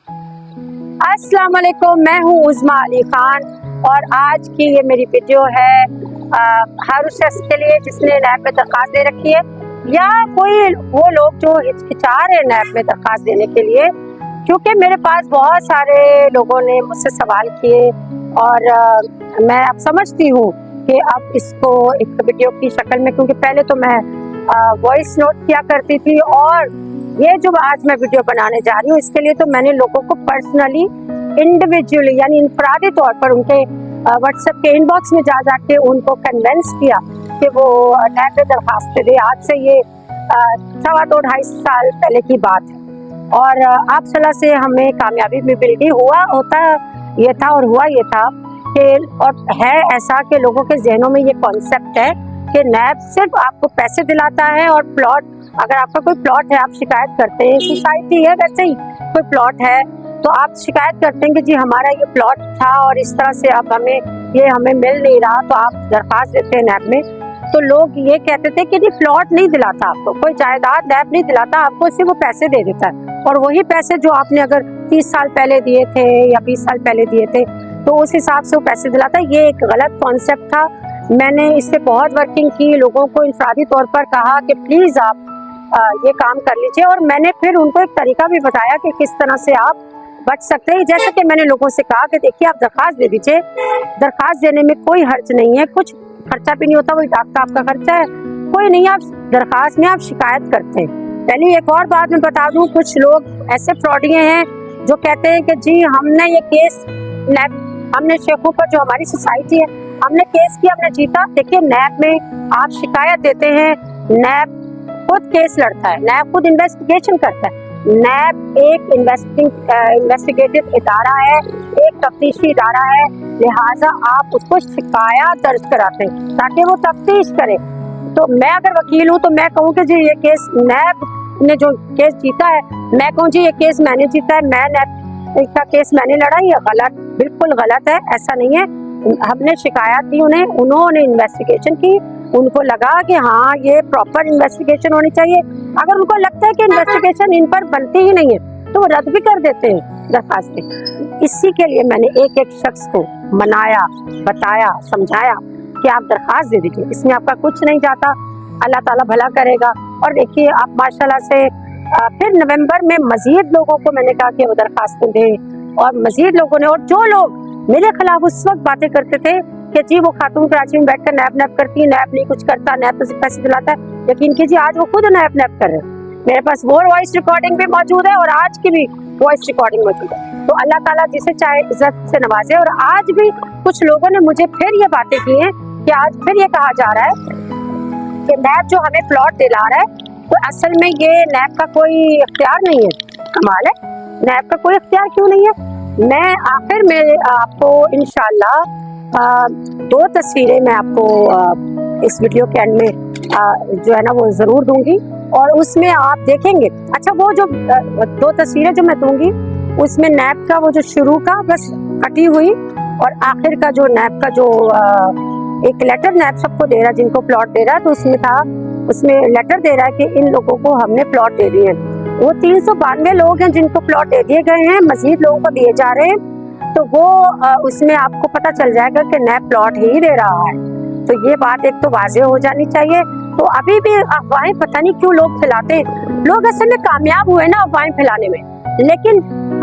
अस्सलाम वालेकुम, मैं हूँ उज़मा अली खान और आज की ये मेरी वीडियो है हर उस शख्स के लिए जिसने नैब में दरख्वास्त दे रखी है या कोई वो लोग जो हिचकिचा रहे हैं नैब में दरख्वास्त देने के लिए, क्योंकि मेरे पास बहुत सारे लोगों ने मुझसे सवाल किए और मैं अब समझती हूँ कि अब इसको एक वीडियो की शक्ल में, क्योंकि पहले तो मैं वॉइस नोट किया करती थी और ये जो आज मैं वीडियो बनाने जा रही हूँ इसके लिए तो मैंने लोगों को पर्सनली इंडिविजुअली यानी इंफरादी तौर पर उनके व्हाट्सएप के इनबॉक्स में जा जाके उनको कन्वेंस किया कि वो नैब में दरखास्त दे। आज से ये 2.5 साल पहले की बात है और आप सलाह से हमें कामयाबी भी मिल गई। हुआ होता ये था और हुआ ये था कि और है ऐसा कि लोगों के जहनों में ये कॉन्सेप्ट है कि नैब सिर्फ आपको पैसे दिलाता है और प्लॉट, अगर आपका कोई प्लॉट है आप शिकायत करते हैं, सोसाइटी है वैसे ही कोई प्लॉट है तो आप शिकायत करते हैं कि जी हमारा ये प्लॉट था और इस तरह से अब हमें मिल नहीं रहा, तो आप दरख्वास्त देते हैं नैब में। तो लोग ये कहते थे कि जी प्लॉट नहीं दिलाता आपको, कोई जायदाद नैब नहीं दिलाता आपको, सिर्फ वो पैसे दे देता है और वही पैसे जो आपने अगर 30 साल पहले दिए थे या 20 साल पहले दिए थे तो उस हिसाब से वो पैसे दिलाता है। ये एक गलत कॉन्सेप्ट था। मैंने इससे बहुत वर्किंग की, लोगों को इंफरादी तौर पर कहा कि प्लीज आप ये काम कर लीजिए और मैंने फिर उनको एक तरीका भी बताया कि किस तरह से आप बच सकते हैं। जैसे कि मैंने लोगों से कहा कि देखिए आप दरख्वास्त दे दीजिए, दरख्वास्त देने में कोई हर्ज नहीं है, कुछ खर्चा भी नहीं होता, वही आपका खर्चा है, कोई नहीं। आप दरख्वास्त में आप शिकायत करते हैं। पहले एक और बात मैं बता दूं, कुछ लोग ऐसे फ्रॉडिये हैं जो कहते हैं कि जी हमने ये केस हमने शेखों पर जो हमारी सोसाइटी है हमने केस किया, हमने जीता। देखिए नैब में आप शिकायत देते हैं, नैब खुद केस लड़ता है, नैब खुद इन्वेस्टिगेशन करता है। नैब एक इन्वेस्टिगेटिव इदारा है, एक तफ्तीशी इदारा है, लिहाजा आप उसको शिकायत दर्ज कराते हैं ताकि वो तफ्तीश करे। तो मैं अगर वकील हूँ तो मैं कहूँ कि जी ये केस नैब ने जो केस जीता है, मैं कहूँ जी ये केस मैंने जीता है, मैं नैब का केस मैंने लड़ा, ये गलत, बिल्कुल गलत है, ऐसा नहीं है। हमने शिकायत दी उन्हें, उन्होंने इन्वेस्टिगेशन की, उनको लगा कि हाँ ये प्रॉपर इन्वेस्टिगेशन होनी चाहिए। अगर उनको लगता है कि इन्वेस्टिगेशन इन पर बनती ही नहीं है तो वो रद्द भी कर देते हैं दरखास्तें। इसी के लिए मैंने एक एक शख्स को मनाया, बताया, समझाया कि आप दरखास्त दे दीजिए, इसमें आपका कुछ नहीं जाता, अल्लाह ताला भला करेगा। और देखिए आप माशाल्लाह से फिर नवंबर में मजीद लोगों को मैंने कहा कि वो दरखास्तें दें और मजीद लोगों ने, और जो लोग मेरे खिलाफ उस वक्त बातें करते थे कि जी वो खातून कराची में बैठकर नैब करती है, नैब नहीं कुछ करता, नैब तो सिर्फ पैसे दिलाता है, यकीन कीजिए आज वो खुद नैब कर रहे हैं। मेरे पास वो वॉइस रिकॉर्डिंग भी मौजूद है और आज की भी वॉइस रिकॉर्डिंग मौजूद है। तो अल्लाह ताला जिसे चाहे इज्जत से नवाजे। और आज भी कुछ लोगों ने मुझे फिर ये बातें की हैं कि आज फिर ये कहा जा रहा है कि नैब जो हमें प्लॉट दिला रहा है तो असल में ये नैब का कोई इख्तियार नहीं है। कमाल है, नैब का कोई इख्तियार क्यों नहीं है। मैं आखिर में आपको इंशाल्लाह 2 तस्वीरें मैं आपको इस वीडियो के एंड में जो है ना वो जरूर दूंगी और उसमें आप देखेंगे। अच्छा वो जो 2 तस्वीरें जो मैं दूंगी उसमें नैब का वो जो शुरू का बस कटी हुई और आखिर का जो नैब का जो एक लेटर नैब सबको दे रहा है जिनको प्लॉट दे रहा है, तो उसमें था, उसमें लेटर दे रहा है कि इन लोगों को हमने प्लॉट दे दिए। वो 392 लोग हैं जिनको प्लॉट दे दिए गए हैं, मजीद लोगों को दिए जा रहे हैं। तो वो उसमें आपको पता चल जाएगा कि नैब प्लॉट ही दे रहा है। तो ये बात एक तो वाजे हो जानी चाहिए। तो अभी भी अफवाहें पता नहीं क्यों लोग फैलाते हैं, लोग असल में कामयाब हुए ना अफवाहें फैलाने में, लेकिन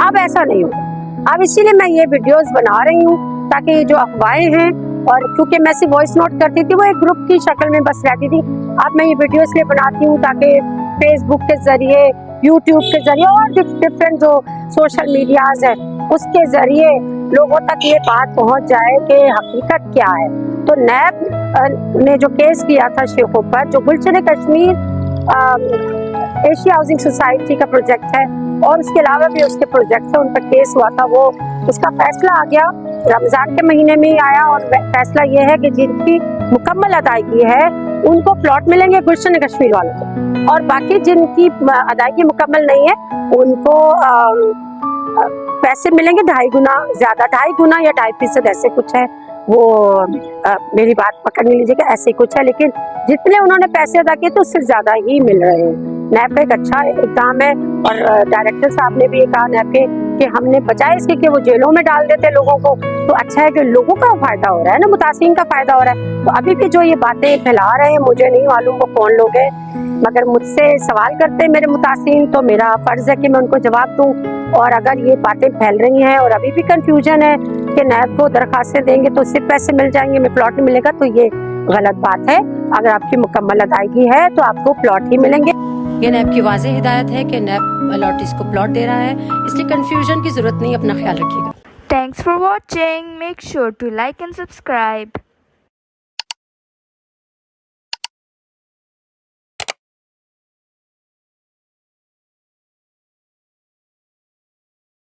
अब ऐसा नहीं हो। अब इसीलिए मैं ये वीडियोस बना रही हूँ ताकि ये जो अफवाहें हैं, और क्योंकि मैं सिर्फ वॉइस नोट करती थी वो एक ग्रुप की शक्ल में बस रहती थी, अब मैं ये वीडियो इसलिए बनाती हूँ ताकि फेसबुक के जरिए, यूट्यूब के जरिए और डिफरेंट जो सोशल मीडियाज है उसके जरिए लोगों तक ये बात पहुंच जाए कि हकीकत क्या है। तो नैब ने जो केस किया था शेखों पर, जो गुलशन कश्मीर एशिया हाउसिंग सोसाइटी का प्रोजेक्ट है और उसके अलावा भी उसके प्रोजेक्ट है, उन पर केस हुआ था, वो उसका फैसला आ गया रमजान के महीने में ही आया और फैसला ये है कि जिनकी मुकम्मल अदायगी है उनको प्लॉट मिलेंगे गुलशन कश्मीर वालों को, और बाकी जिनकी अदायगी मुकम्मल नहीं है उनको पैसे मिलेंगे 2.5 गुना ज्यादा, 2.5 गुना या 2.5% ऐसे कुछ है। वो मेरी बात पकड़ नहीं लीजिएगा, ऐसे कुछ है, लेकिन जितने उन्होंने पैसे अदा किए तो उससे ज्यादा ही मिल रहे हैं। नैब का एक अच्छा इकदाम है और डायरेक्टर साहब ने भी ये कहा नैब के کہ ہم نے بجائے اس کے کہ وہ جیلوں میں ڈال دیتے لوگوں کو، تو اچھا ہے کہ لوگوں کا فائدہ ہو رہا ہے نا، متاثرین کا فائدہ ہو رہا ہے۔ تو ابھی بھی جو یہ باتیں پھیلا رہے ہیں، مجھے نہیں معلوم وہ کون لوگ ہیں، مگر مجھ سے سوال کرتے ہیں میرے متاثرین، تو میرا فرض ہے کہ میں ان کو جواب دوں۔ اور اگر یہ باتیں پھیل رہی ہیں اور ابھی بھی کنفیوژن ہے کہ نیب کو درخواستیں دیں گے تو صرف پیسے مل جائیں گے، میں پلاٹ نہیں ملے گا، تو یہ غلط بات ہے۔ اگر آپ کی مکمل ادائیگی ہے تو آپ کو پلاٹ ہی ملیں گے۔ یہ نیب کی واضح ہدایت ہے کہ نیب الاٹیز کو پلاٹ دے رہا ہے، اس لیے کنفیوژن کی ضرورت نہیں، اپنا خیال رکھیے گا۔ Thanks for watching. Make sure to like and subscribe.